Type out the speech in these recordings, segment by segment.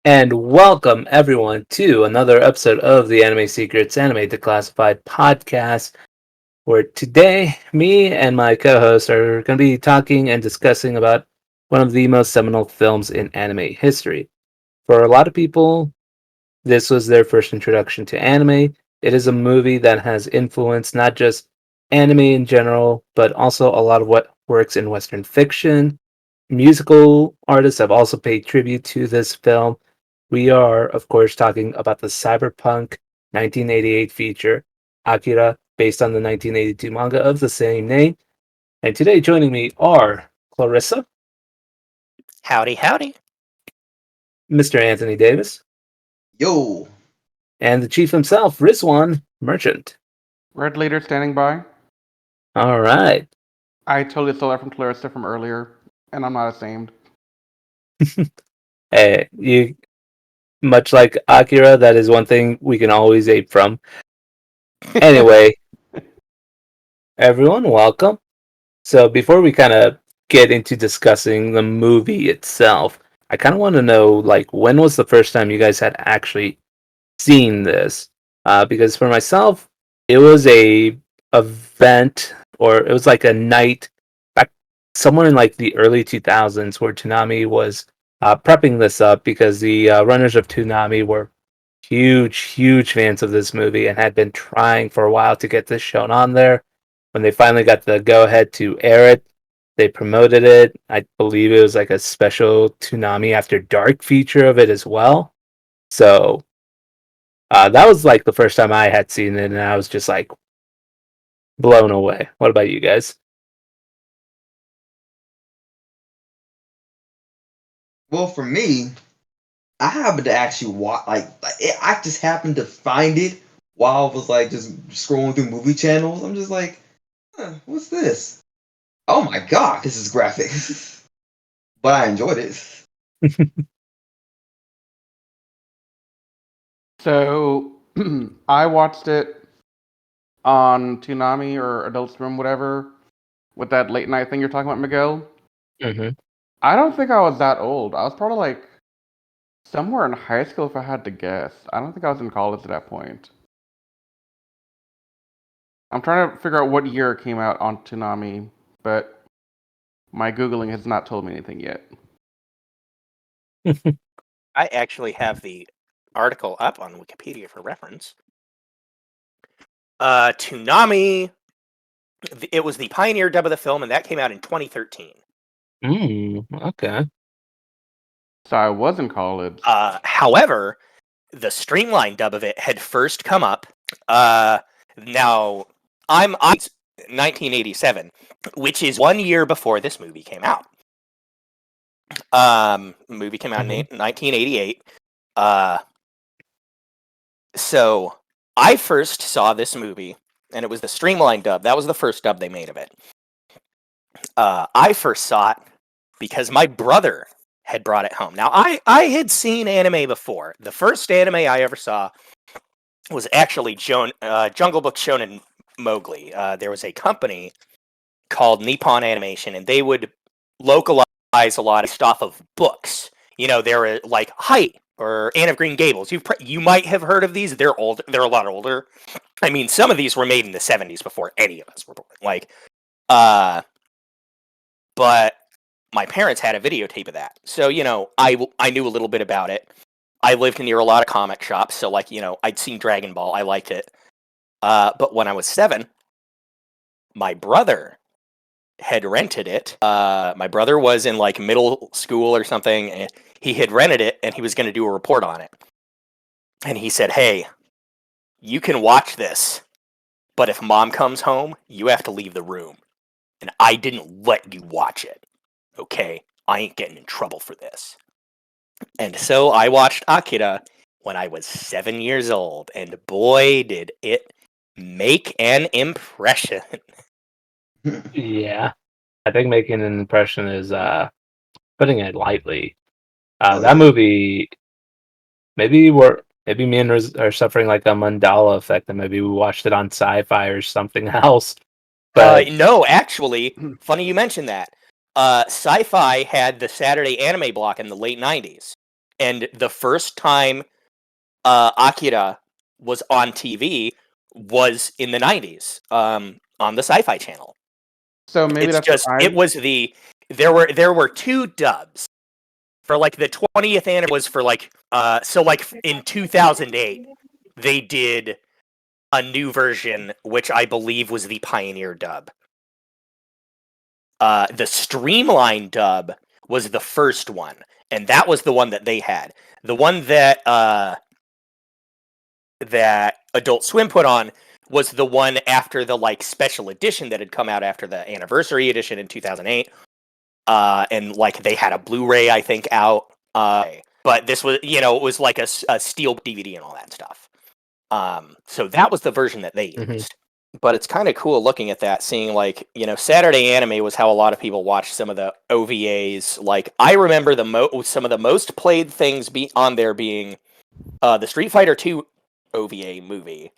And welcome everyone to another episode of the Anime Secrets Anime Declassified podcast, where today me and my co-host are going to be talking and discussing about one of the most seminal films in anime history. For a lot of people, this was their first introduction to anime. It is a movie that has influenced not just anime in general, but also a lot of what works in Western fiction. Musical artists have also paid tribute to this film. We are, of course, talking about the cyberpunk 1988 feature, Akira, based on the 1982 manga of the same name. And today joining me are Clarissa, Howdy, howdy. Mr. Anthony Davis, Yo, and the chief himself, Rizwan Merchant. Red leader standing by. All right. I totally stole that from Clarissa from earlier, and I'm not ashamed. Hey, you much like Akira, that is one thing we can always ape from. Anyway, everyone, welcome. So before we kind of get into discussing the movie itself, I kind of want to know, like, when was the first time you guys had actually seen this? Because for myself, it was a event, or it was like a night back somewhere in like the early 2000s where Toonami was prepping this up because the runners of Toonami were huge fans of this movie and had been trying for a while to get this shown on there. When they finally got the go ahead to air it, they promoted it. I believe it was like a special Toonami After Dark feature of it as well. So that was like the first time I had seen it, and I was just like blown away. What about you guys? well, for me, I happened to actually watch, I just happened to find it while I was like just scrolling through movie channels. I'm just like, what's this? Oh my god, this is graphic. But I enjoyed it. So I watched it on Toonami or Adult Swim, whatever, with that late night thing you're talking about, Miguel. Mm-hmm. I don't think I was that old. I was probably like somewhere in high school, if I had to guess. I don't think I was in college at that point. I'm trying to figure out what year it came out on Toonami, but my Googling has not told me anything yet. I actually have the article up on Wikipedia for reference. Toonami, it was the pioneer dub of the film, and that came out in 2013. Okay. So I was in college. However, the streamlined dub of it had first come up. Now, I'm 1987, which is 1 year before this movie came out. Movie came out in 1988. So I first saw this movie, and it was the streamlined dub. That was the first dub they made of it. I first saw it because my brother had brought it home. Now, I had seen anime before. The first anime I ever saw was actually Jungle Book Shonen Mowgli. There was a company called Nippon Animation, and they would localize a lot of stuff of books. You know, there were like Height or Anne of Green Gables. You might have heard of these. They're old. They're a lot older. I mean, some of these were made in the 70s before any of us were born. But my parents had a videotape of that, so I knew a little bit about it. I lived near a lot of comic shops, so I'd seen Dragon Ball. I liked it. But when I was 7, my brother had rented it. My brother was in like middle school or something, and he had rented it, and he was going to do a report on it. And he said, "Hey, you can watch this, but if mom comes home, you have to leave the room." And I didn't let you watch it. Okay? I ain't getting in trouble for this. And so I watched Akira when I was 7 years old, and boy, did it make an impression. Yeah. I think making an impression is putting it lightly. Oh, That yeah. movie, maybe me and Riz are suffering like a Mandela effect, and maybe we watched it on Sci-Fi or something else. But No, actually, funny you mentioned that. Sci-Fi had the Saturday anime block in the late 90s. And the first time Akira was on TV was in the 90s on the Sci-Fi Channel. So maybe It's that's just what it was there were two dubs for like the 20th anniversary was for like so like in 2008 they did a new version which I believe was the Pioneer dub. The Streamline dub was the first one, and that was the one that they had. The one that that Adult Swim put on was the one after the like special edition that had come out after the anniversary edition in 2008. And like they had a Blu-ray, I think, out. But this was, you know, it was like a steel DVD and all that stuff. So that was the version that they used. But it's kind of cool looking at that, seeing like, you know, Saturday Anime was how a lot of people watched some of the OVAs. Like I remember some of the most played things on there being the Street Fighter 2 OVA movie,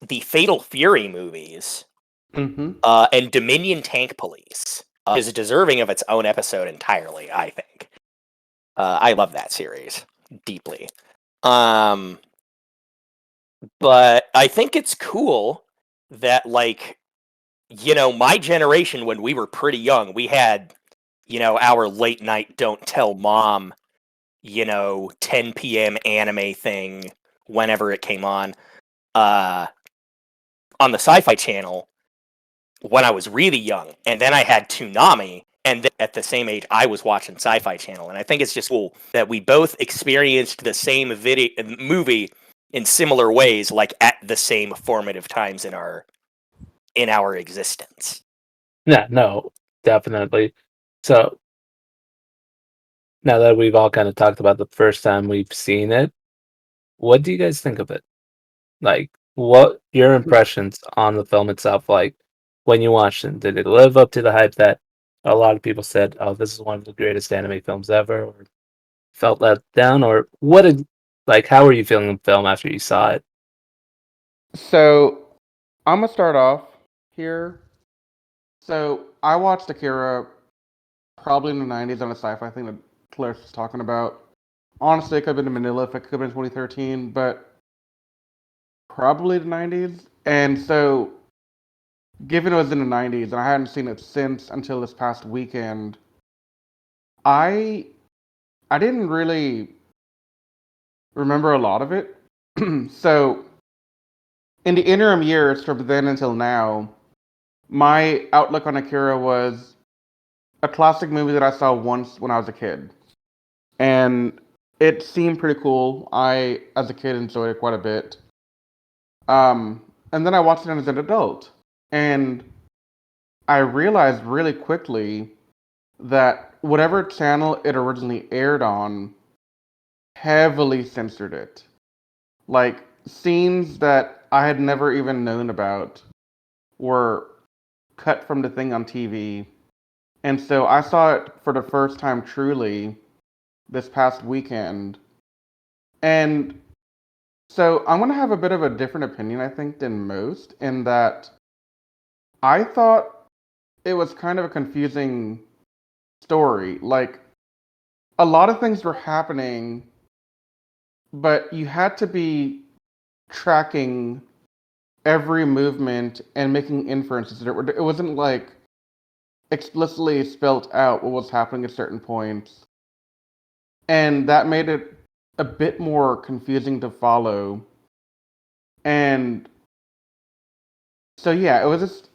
the Fatal Fury movies, and Dominion Tank Police is deserving of its own episode entirely, I think. I love that series deeply. But I think it's cool that, like, you know, my generation, when we were pretty young, we had, you know, our late night don't tell mom, you know, 10 p.m. anime thing whenever it came on the Sci-Fi Channel when I was really young. And then I had Toonami, and then at the same age, I was watching Sci-Fi Channel. And I think it's just cool that we both experienced the same movie in similar ways, like at the same formative times in our existence. Yeah, no, definitely. So now that we've all kind of talked about the first time we've seen it, what do you guys think of it? Like, what your impressions on the film itself? Like, when you watched it, did it live up to the hype that a lot of people said, "Oh, this is one of the greatest anime films ever," or felt let down, or what? Like, how were you feeling the film after you saw it? So I'm gonna start off here. So I watched Akira probably in the 90s on a sci-fi thing that Claire was talking about. Honestly, it could have been in Manila if it could have been 2013, but probably the 90s. And so, given it was in the 90s and I hadn't seen it since until this past weekend, I didn't really remember a lot of it. So, in the interim years from then until now, my outlook on Akira was a classic movie that I saw once when I was a kid. And it seemed pretty cool. I, as a kid, enjoyed it quite a bit. And then I watched it as an adult. And I realized really quickly that whatever channel it originally aired on heavily censored it. Like, scenes that I had never even known about were cut from the thing on TV. And so I saw it for the first time truly this past weekend. And so I'm going to have a bit of a different opinion, I think, than most, in that I thought it was kind of a confusing story. Like, a lot of things were happening, but you had to be tracking every movement and making inferences. It wasn't like explicitly spelled out what was happening at certain points. And that made it a bit more confusing to follow. And so, yeah, it was just,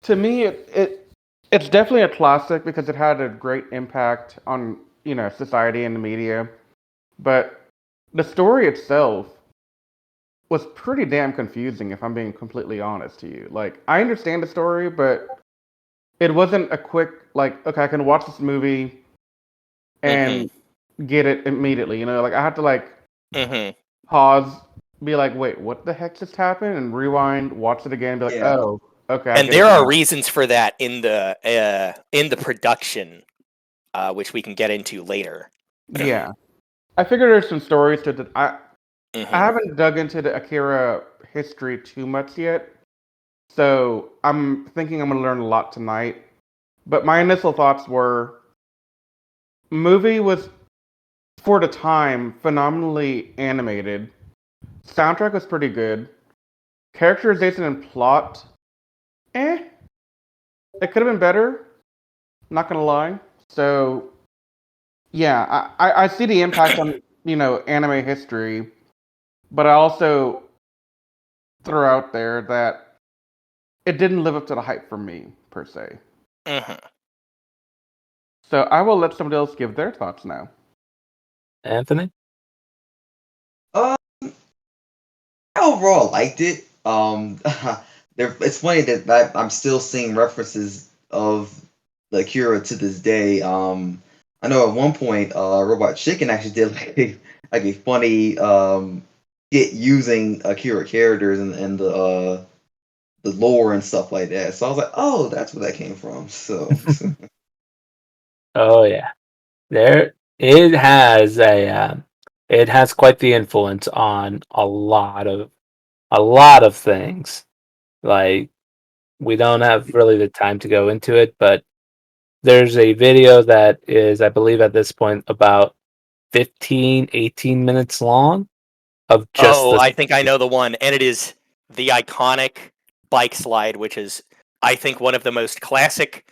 to me, it's definitely a classic because it had a great impact on, you know, society and the media. But the story itself was pretty damn confusing, if I'm being completely honest to you. Like, I understand the story, but it wasn't a quick, like, okay, I can watch this movie and get it immediately. You know, like, I had to, like, pause, be like, wait, what the heck just happened? And rewind, watch it again, be like, Yeah. oh, okay. I And get there it are now. reasons for that in the production, which we can get into later. Yeah. I figured there's some stories to that. I haven't dug into the Akira history too much yet, so I'm thinking I'm gonna learn a lot tonight. But my initial thoughts were, movie was for the time, phenomenally animated. Soundtrack was pretty good. Characterization and plot, eh. It could have been better. Not gonna lie. So yeah, I see the impact on anime history, but I also throw out there that it didn't live up to the hype for me per se. Mhm. So I will let somebody else give their thoughts now. Anthony? I overall liked it. It's funny that I'm still seeing references of the Akira to this day. I know at one point, Robot Chicken actually did like a funny skit using Akira characters and the lore and stuff like that. So I was like, oh, that's where that came from. So Oh yeah, there it has it has quite the influence on a lot of things. Like we don't have really the time to go into it, but there's a video that is, I believe, at this point about 15, 18 minutes long of just Oh, the. I think I know the one, and it is the iconic bike slide, which is, I think, one of the most classic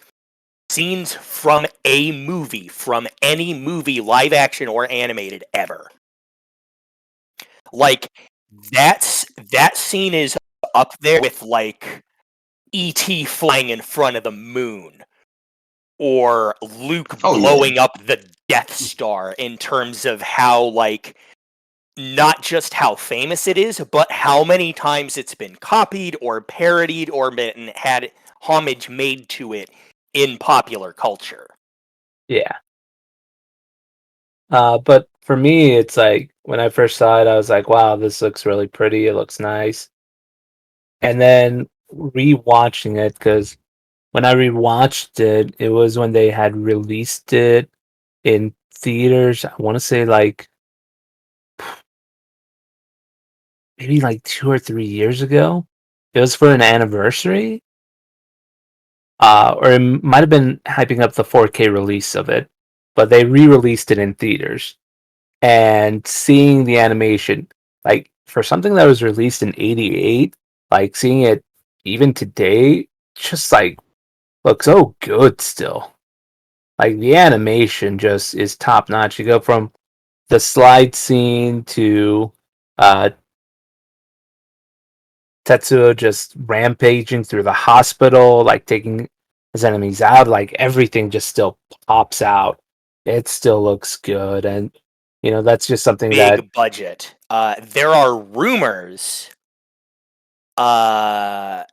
scenes from a movie, from any movie, live action or animated, ever. Like that scene is up there with like E.T. flying in front of the moon, or Luke oh yeah. blowing up the Death Star, in terms of how, like, not just how famous it is, but how many times it's been copied or parodied or been had homage made to it in popular culture. Yeah. But for me, it's like when I first saw it, I was like, "Wow, this looks really pretty. It looks nice." And then rewatching it, because when I rewatched it, it was when they had released it in theaters. I want to say like maybe like 2 or 3 years ago. It was for an anniversary, or it might have been hyping up the 4K release of it, but they re-released it in theaters. And seeing the animation, like for something that was released in '88, like seeing it even today, just like looks so good still. Like the animation just is top notch. You go from the slide scene to uh, Tetsuo just rampaging through the hospital, like taking his enemies out. Like everything just still pops out. It still looks good, and that's just something that. Big budget. There are rumors that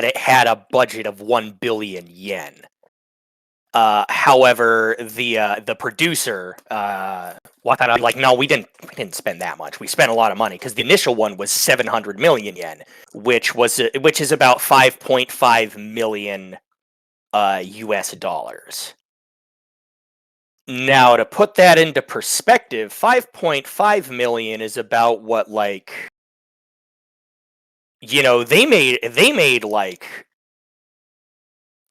it had a budget of 1 billion yen. However, the producer, Watanabe, like, no, we didn't spend that much. We spent a lot of money, because the initial one was 700 million yen, which is about 5.5 million US dollars. Now, to put that into perspective, 5.5 million is about what, like, they made like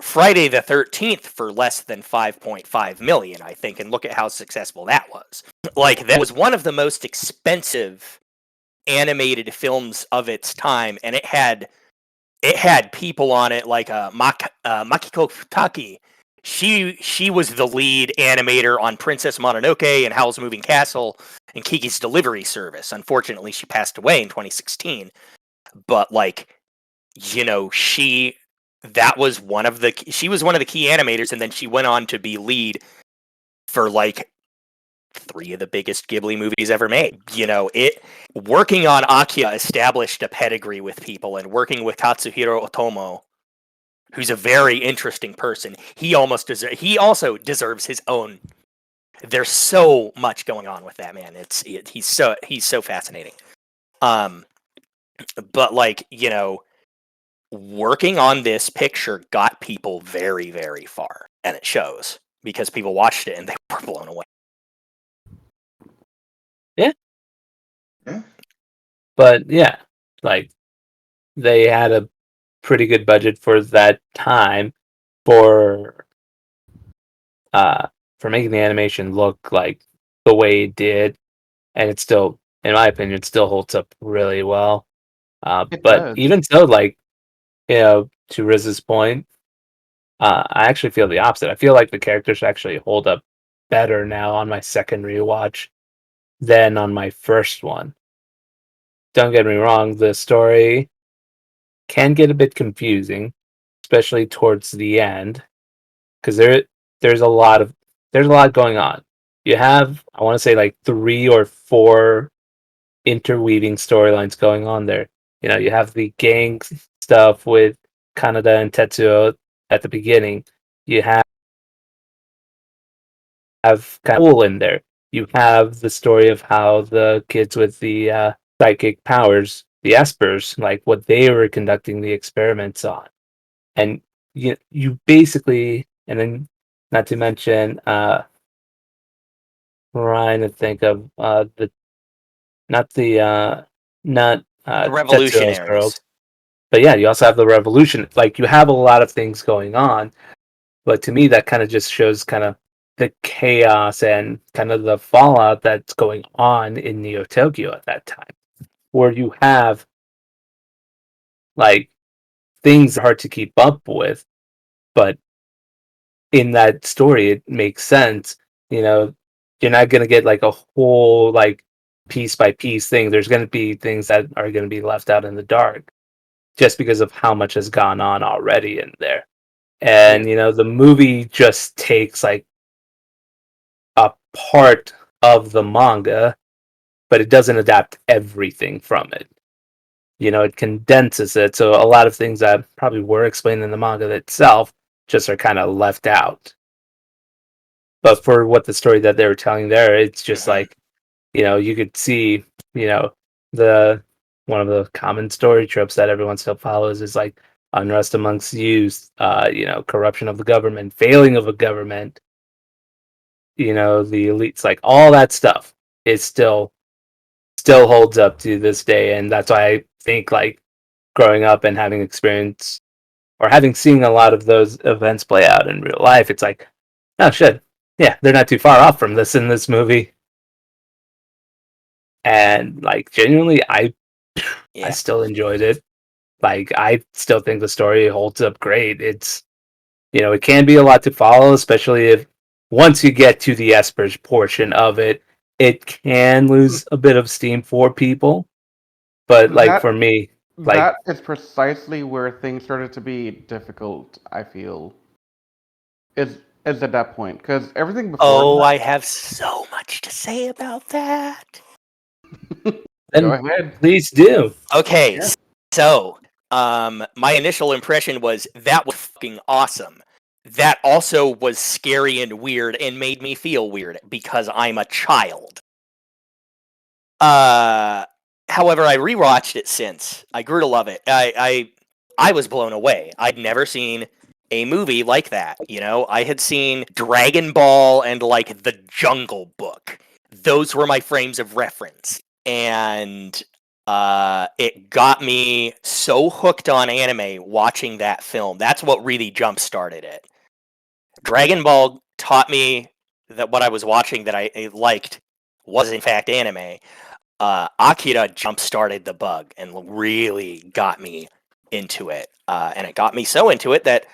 Friday the 13th for less than 5.5 million, I think, and look at how successful that was. Like, that was one of the most expensive animated films of its time, and it had people on it like Makiko Futaki. She was the lead animator on Princess Mononoke and Howl's Moving Castle and Kiki's Delivery Service. Unfortunately, she passed away in 2016. But, like, she was one of the key animators, and then she went on to be lead for like 3 of the biggest Ghibli movies ever made. It working on Akira established a pedigree with people, and working with Katsuhiro Otomo, who's a very interesting person. He also deserves his own. There's so much going on with that man. He's so fascinating. But, like, working on this picture got people very, very far, and it shows, because people watched it and they were blown away. Yeah. Yeah. But yeah, like they had a pretty good budget for that time for uh for making the animation look like the way it did, and it still, in my opinion, it still holds up really well. It But does. even so, like, to Riz's point, I actually feel the opposite. I feel like the characters actually hold up better now on my second rewatch than on my first one. Don't get me wrong, the story can get a bit confusing, especially towards the end, because there's a lot of there's a lot going on. You have, I want to say, like 3 or 4 interweaving storylines going on there. You have the gang stuff with Kaneda and Tetsuo at the beginning. You have kind of in there. You have the story of how the kids with the psychic powers, the Espers, like what they were conducting the experiments on, and you basically, and then not to mention, trying to think of the not the not The Tetsuo's girls, revolutionaries. but yeah, you also have the revolution. Like you have a lot of things going on, but to me, that kind of just shows kind of the chaos and kind of the fallout that's going on in Neo Tokyo at that time, where you have like things hard to keep up with, but in that story, it makes sense. You know, you're not going to get like a whole like piece by piece thing. There's going to be things that are going to be left out in the dark just because of how much has gone on already in there. Yeah. And the movie just takes like a part of the manga, but it doesn't adapt everything from it. It condenses it, so a lot of things that probably were explained in the manga itself just are kind of left out. But for what the story that they were telling there, it's just Mhm. like, you could see, the one of the common story tropes that everyone still follows is like unrest amongst youth, corruption of the government, failing of a government, the elites, like all that stuff is still holds up to this day, and that's why I think like growing up and having experience or having seen a lot of those events play out in real life, it's like, oh shit, yeah, they're not too far off from this in this movie. And like genuinely, I Yeah. still enjoyed it. Like I still think the story holds up great. It's it can be a lot to follow, especially if once you get to the Espers portion of it, it can lose a bit of steam for people. But like That for me, like that is precisely where things started to be difficult, I feel. Is at that point. Because everything before Oh, that. I have so much to say about that. Go then ahead. please do. Okay, Yeah. so my initial impression was that was fucking awesome. That also was scary and weird and made me feel weird because I'm a child. However, I rewatched it since. I grew to love it. I was blown away. I'd never seen a movie like that. I had seen Dragon Ball and like The Jungle Book. Those were my frames of reference, and it got me so hooked on anime watching that film. That's what really jump started it. Dragon Ball taught me that what I was watching that I liked was in fact anime. Akira jump started the bug and really got me into it. And it got me so into it that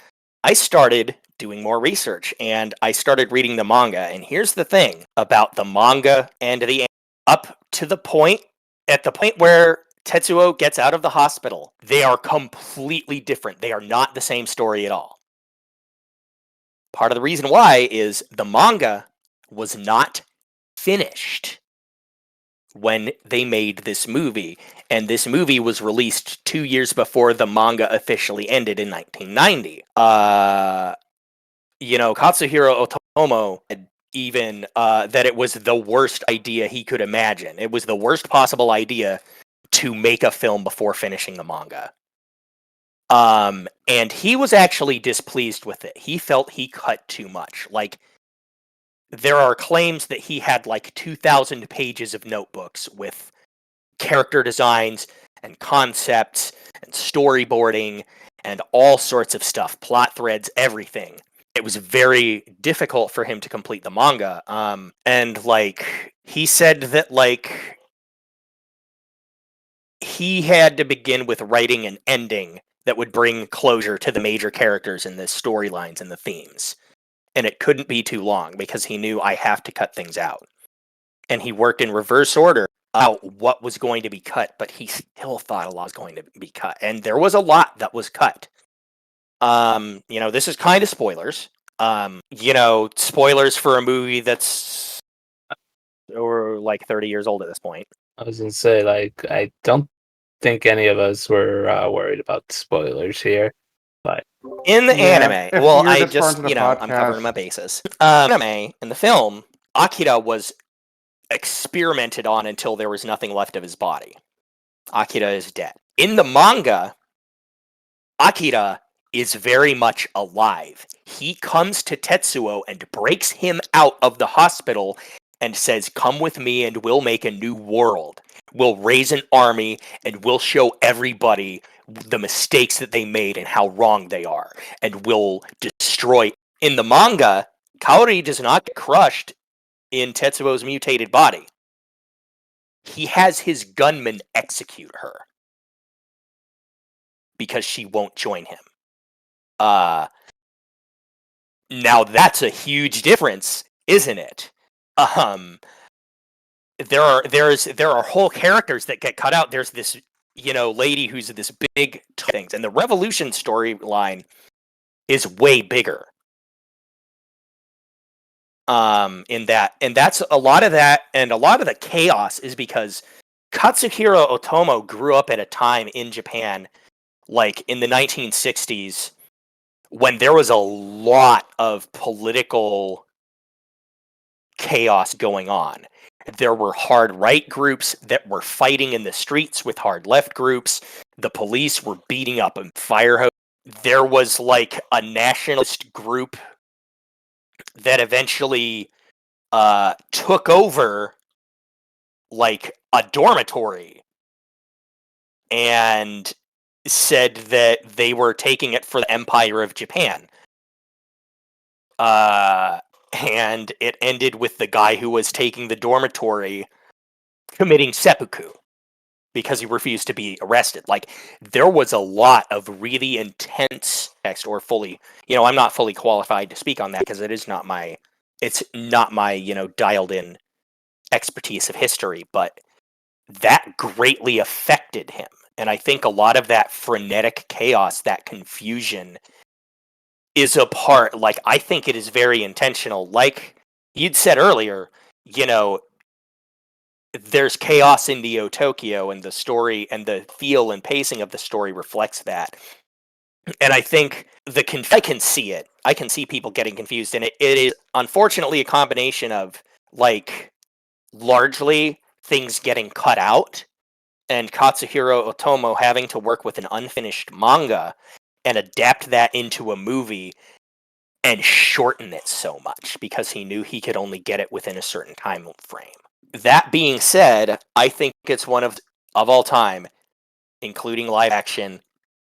I started doing more research and I started reading the manga. And here's the thing about the manga and the up to the point, at the point where Tetsuo gets out of the hospital, they are completely different. They are not the same story at all. Part of the reason why is the manga was not finished when they made this movie, and this movie was released 2 years before the manga officially ended in 1990. Katsuhiro Otomo had even that it was the worst idea he could imagine. It was the worst possible idea to make a film before finishing the manga. And he was actually displeased with it. He felt he cut too much. Like, there are claims that he had like 2,000 pages of notebooks with character designs and concepts and storyboarding and all sorts of stuff, plot threads, everything. it was very difficult for him to complete the manga. And like he said that like he had to begin with writing an ending that would bring closure to the major characters in the storylines and the themes. And it couldn't be too long because he knew I have to cut things out. And he worked in reverse order out what was going to be cut, but he still thought a lot was going to be cut. And there was a lot that was cut. This is kind of spoilers. Spoilers for a movie that's or like 30 years old at this point. I was gonna say, like, I don't think any of us were worried about spoilers here, but In the Yeah, anime, if well, you're I this far just, into the I'm covering podcast- my bases. Anime, in the film, Akira was experimented on until there was nothing left of his body. Akira is dead. In the manga, Akira is very much alive. He comes to Tetsuo and breaks him out of the hospital and says, "Come with me and we'll make a new world. We'll raise an army and we'll show everybody the mistakes that they made and how wrong they are. And we'll destroy." In the manga, Kaori does not get crushed in Tetsuo's mutated body. He has his gunmen execute her because she won't join him. Now that's a huge difference, isn't it? There are whole characters that get cut out. There's this lady who's this big things, and the Revolution storyline is way bigger. In that, and that's a lot of that, and a lot of the chaos is because Katsuhiro Otomo grew up at a time in Japan, like in the 1960s, when there was a lot of political chaos going on. There were hard right groups that were fighting in the streets with hard left groups. The police were beating up and fire hose. There was like a nationalist group that eventually took over like a dormitory and said that they were taking it for the Empire of Japan. And it ended with the guy who was taking the dormitory committing seppuku because he refused to be arrested. Like, there was a lot of really intense text, or fully, I'm not fully qualified to speak on that because it's not my, dialed in expertise of history, but that greatly affected him. And I think a lot of that frenetic chaos, that confusion, is a part, like, I think it is very intentional. Like you'd said earlier, there's chaos in Neo Tokyo, and the story and the feel and pacing of the story reflects that. And I think I can see it. I can see people getting confused, and it is unfortunately a combination of, like, largely things getting cut out and Katsuhiro Otomo having to work with an unfinished manga and adapt that into a movie and shorten it so much because he knew he could only get it within a certain time frame. That being said, I think it's one of all time, including live action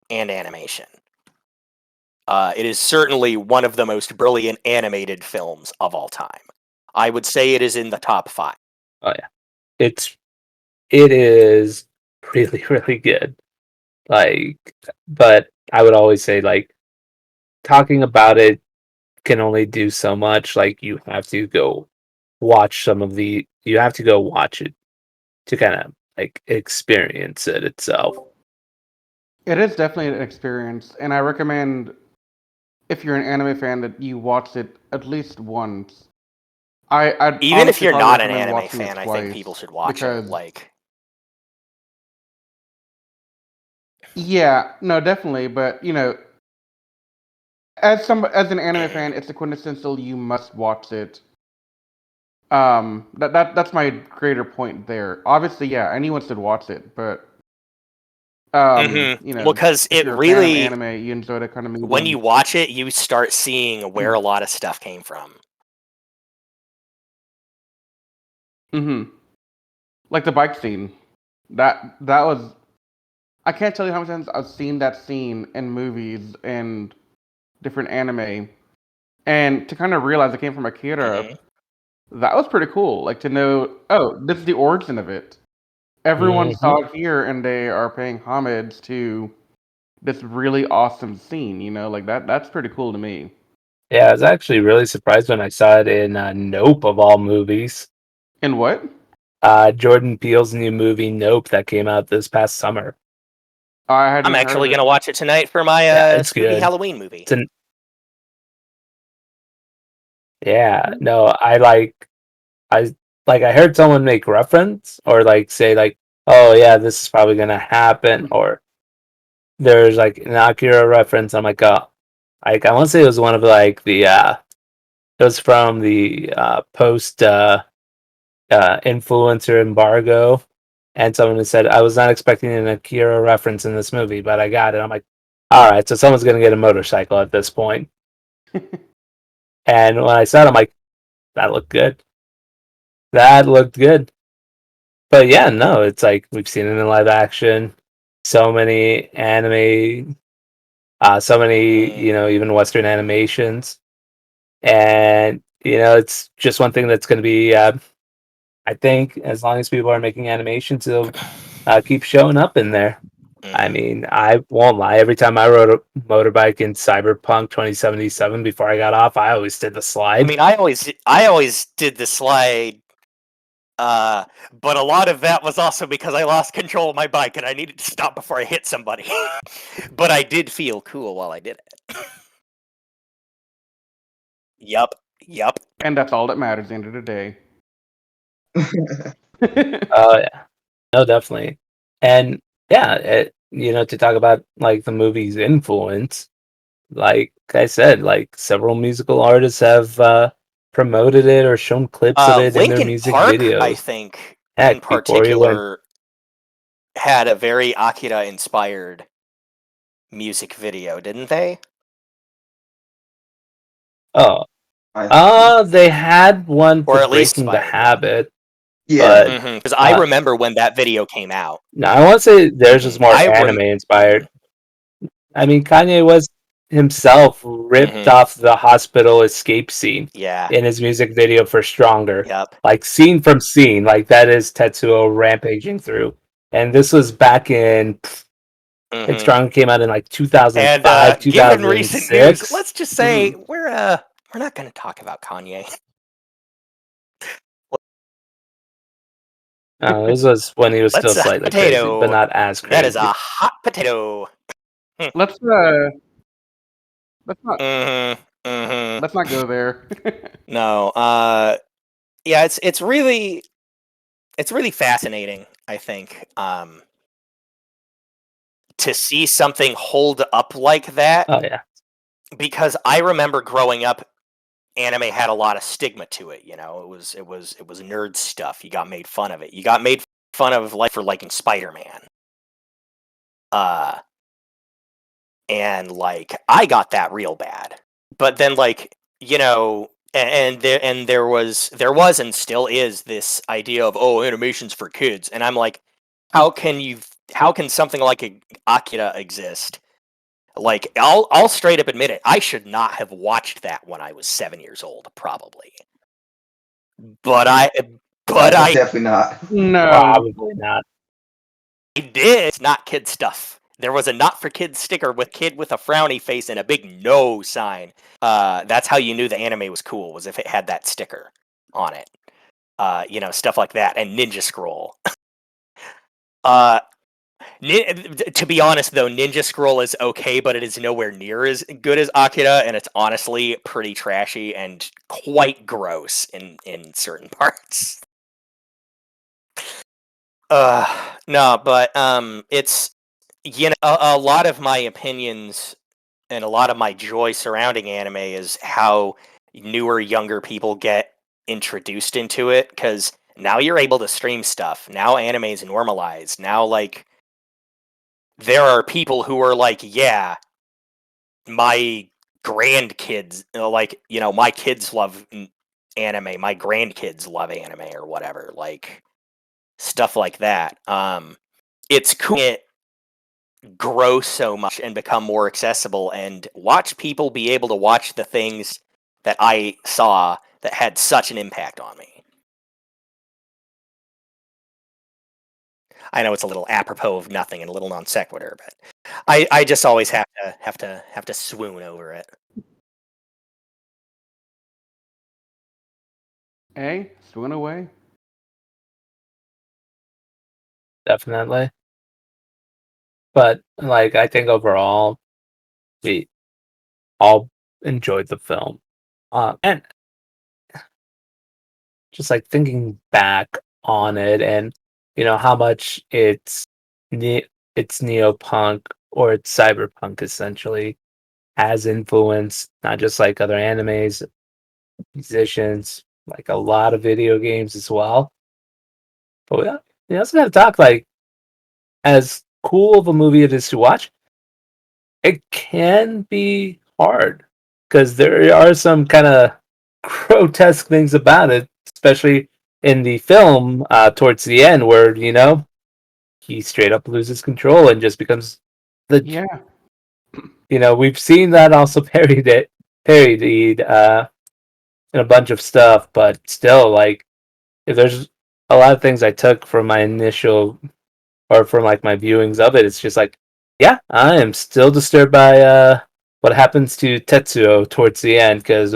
and animation. It is certainly one of the most brilliant animated films of all time. I would say it is in the top 5. oh yeah, it is really really good. Like, but I would always say, like, talking about it can only do so much. Like, you have to go watch you have to go watch it to kind of like experience it itself. It is definitely an experience, and I recommend, if you're an anime fan, that you watch it at least once. I'd Even if honestly you're probably not an recommend anime watching it fan, I think people twice, should watch it. because Like, yeah, no, definitely, but as an anime fan, it's a quintessential you must watch it. That's my greater point there. Obviously, yeah, anyone should watch it, but well, because if it you're a fan of really, anime, you enjoy that kind of medium. when you watch it, you start seeing where a lot of stuff came from. Like the bike scene, that was, I can't tell you how many times I've seen that scene in movies and different anime, And to kind of realize it came from Akira, Mhm. that was pretty cool. Like to know, oh, this is the origin of it. Everyone saw it here, and they are paying homage to this really awesome scene. You know, like that's pretty cool to me. Yeah, I was actually really surprised when I saw it in Nope of all movies. And what? Jordan Peele's new movie Nope that came out this past summer. I hadn't I'm actually heard gonna it. watch it tonight for my Yeah, it's spooky good. Halloween movie. It's an Yeah, no, I I heard someone make reference or like say like, oh yeah, this is probably gonna happen, or there's like an Akira reference. I'm like, oh, like I want to say it was one of like the it was from the post influencer embargo, and someone had said I was not expecting an Akira reference in this movie, but I got it. I'm like, all right, so someone's gonna get a motorcycle at this point. And when I saw it, I'm like, that looked good. That looked good. But yeah, no, it's like we've seen it in live action. So many anime, so many, Mm. even Western animations. And, it's just one thing that's going to be, I think, as long as people are making animations, it'll keep showing up in there. I Mhm. mean, I won't lie. Every time I rode a motorbike in Cyberpunk 2077 before I got off, I always did the I slide. mean, I always did the slide, but a lot of that was also because I lost control of my bike and I needed to stop before I hit somebody. But I did feel cool while I did it. Yup, yup. And that's all that matters at the end of the day. Oh, yeah. No, definitely. And yeah, to talk about like the movie's influence, like I said, like several musical artists have promoted it or shown clips of it in their Linkin music Park, I videos. think, in Heck, before he went, particular, had a very Akira-inspired music video, didn't they? oh, I think. they had one Or for at least Breaking the inspired one. Habit, Yeah. but Because I uh, remember when that video came out. no, I want to say theirs was more I anime rem. inspired. I mean, Kanye was himself ripped Mhm. off the hospital escape scene Yeah. in his music video for Stronger. Yep. Like scene from scene, like that is Tetsuo rampaging through. And this was back in and Mhm. Stronger came out in like And 2005, given recent news, 2006. let's just say we're not going to talk about Kanye. This was when he was still Let's slightly crazy, but potato. not as That is crazy. a hot potato. let's let's not Mhm. Mhm. let's not go there. No. Yeah. It's really fascinating. I think. To see something hold up like that, Oh yeah. because I remember growing up, anime had a lot of stigma to it. It was nerd stuff. You got made fun of it. You got made fun of like for liking Spider-Man. Uh, and like I got that real bad. But then and there was and still is this idea of, oh, animation's for kids, and I'm like, how can something like Akira exist? Like, I'll straight up admit it. I should not have watched that when I was 7 years old, probably. But No, I definitely not. No. Probably not. did. It's not kid stuff. There was a not for kids sticker with kid with a frowny face and a big no sign. That's how you knew the anime was cool, was if it had that sticker on it. Stuff like that, and Ninja Scroll. uh, to be honest, though, Ninja Scroll is okay, but it is nowhere near as good as Akira, and it's honestly pretty trashy and quite gross in certain parts. No, but it's a lot of my opinions and a lot of my joy surrounding anime is how newer, younger people get introduced into it, because now you're able to stream stuff. Now anime is normalized. Now, like, there are people who are like, yeah, my grandkids, my kids love anime, my grandkids love anime or whatever, like stuff like that. It's cool it grow so much and become more accessible and watch people be able to watch the things that I saw that had such an impact on me. I know it's a little apropos of nothing and a little non sequitur, but I just always have to swoon over it. Hey, swoon away. Definitely. But like, I think overall, we all enjoyed the film. And just like thinking back on it, and how much it's neopunk or it's cyberpunk essentially has influenced not just like other animes, musicians, like a lot of video games as well. But we also got to talk like, as cool of a movie it is to watch, it can be hard because there are some kind of grotesque things about it, especially in the film towards the end, where he straight up loses control and just becomes the. Yeah. We've seen that also parodied in a bunch of stuff, but still, like, if there's a lot of things I took from my initial or from like my viewings of it, it's just like, yeah, I am still disturbed by what happens to Tetsuo towards the end, because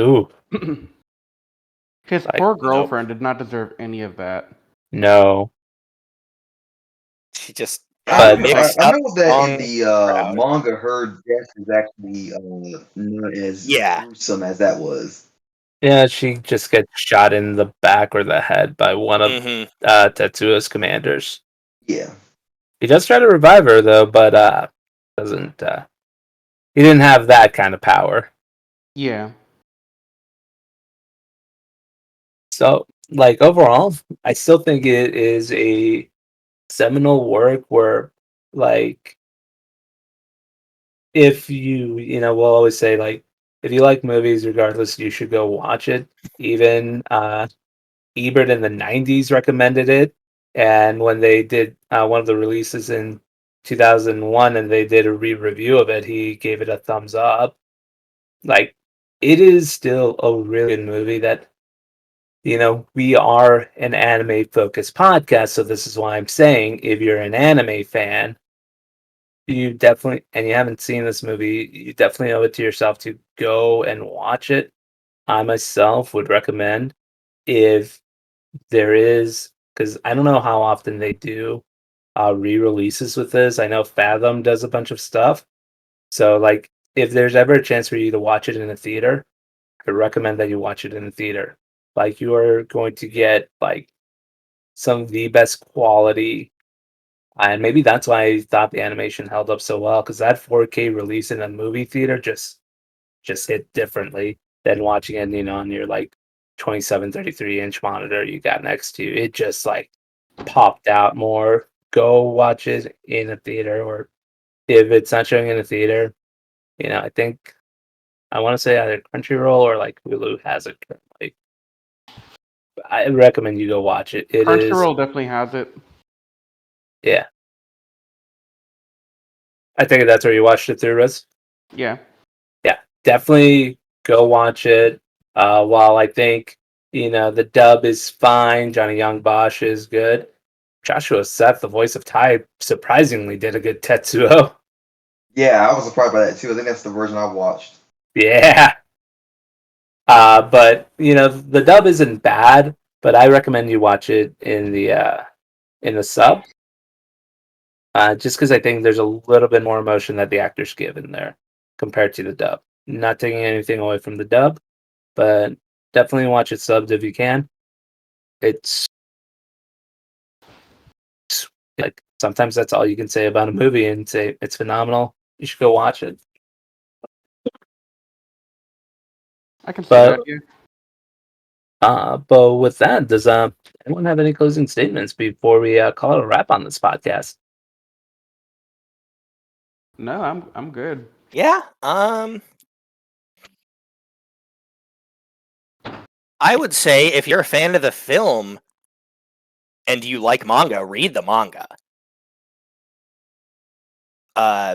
His like, poor girlfriend did not deserve any of that. no. She just I But know, mixed I up know that in wrong the crowd. manga, her death is actually not as Yeah. gruesome as that was. yeah, she just gets shot in the back or the head by one of Hmm. Tetsuo's commanders. Yeah. He does try to revive her though, but doesn't. He didn't have that kind of power. Yeah. So, like, overall, I still think it is a seminal work where, like, if we'll always say, like, if you like movies, regardless, you should go watch it. Even Ebert in the 90s recommended it. And when they did one of the releases in 2001 and they did a re-review of it, he gave it a thumbs up. Like, it is still a really good movie that, we are an anime focused podcast. So this is why I'm saying, if you're an anime fan, you definitely, and you haven't seen this movie, you definitely owe it to yourself to go and watch it. I myself would recommend, if there is, because I don't know how often they do re-releases with this. I know Fathom does a bunch of stuff. So, like, if there's ever a chance for you to watch it in a theater, I recommend that you watch it in the theater. Like, you are going to get like some of the best quality, and maybe that's why I thought the animation held up so well, because that 4K release in a movie theater just hit differently than watching it, on your like 2733-inch monitor you got next to you. It just like popped out more. Go watch it in a theater, or if it's not showing in a theater, I think I want to say either Crunchyroll or like Hulu has it currently. I recommend you go watch it. It is, Crunchyroll definitely has it. yeah. I think that's where you watched it through, Riz. Yeah. Yeah, definitely go watch it. While I think, the dub is fine, Johnny Young Bosch is good. Joshua Seth, the voice of Tai, surprisingly did a good Tetsuo. Yeah, I was surprised by that too. I think that's the version I watched. Yeah. But the dub isn't bad, but I recommend you watch it in the sub. Just because I think there's a little bit more emotion that the actors give in there compared to the dub. Not taking anything away from the dub, but definitely watch it subbed if you can. It's like, sometimes that's all you can say about a movie and say it's phenomenal. You should go watch it. I can see But that. Yeah. but with that, does anyone have any closing statements before we call it a wrap on this podcast? No, I'm good. Yeah. I would say if you're a fan of the film and you like manga, read the manga.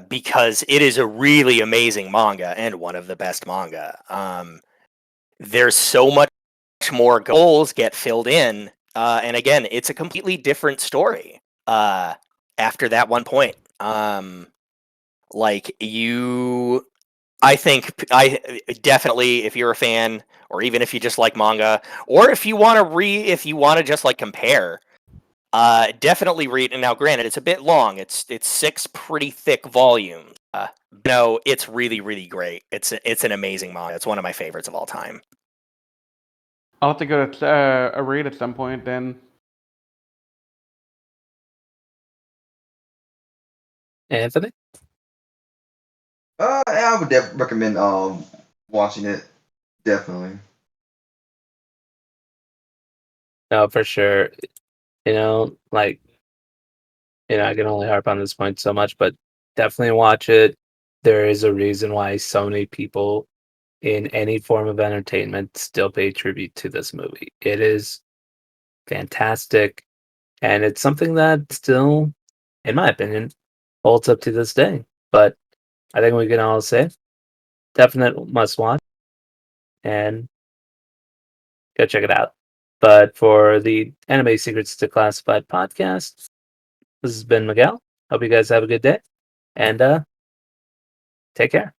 Because it is a really amazing manga and one of the best manga. there's so much more goals get filled in, and again, it's a completely different story after that one point. Like you, I definitely, if you're a fan, or even if you just like manga, or if you want to if you want to just like compare, definitely read. And now, granted, it's a bit long. It's 6 pretty thick volumes. No, it's really really great. It's an amazing manga. It's one of my favorites of all time. I'll have to go to a read at some point then. Anthony? I would recommend watching it. Definitely. No, for sure. Like, I can only harp on this point so much, but definitely watch it. There is a reason why so many people in any form of entertainment still pay tribute to this movie. It is fantastic, and it's something that still, in my opinion, holds up to this day. But I think we can all say definite must watch and go check it out. But for the Anime Secrets Declassified podcast, this has been Miguel. Hope you guys have a good day and take care.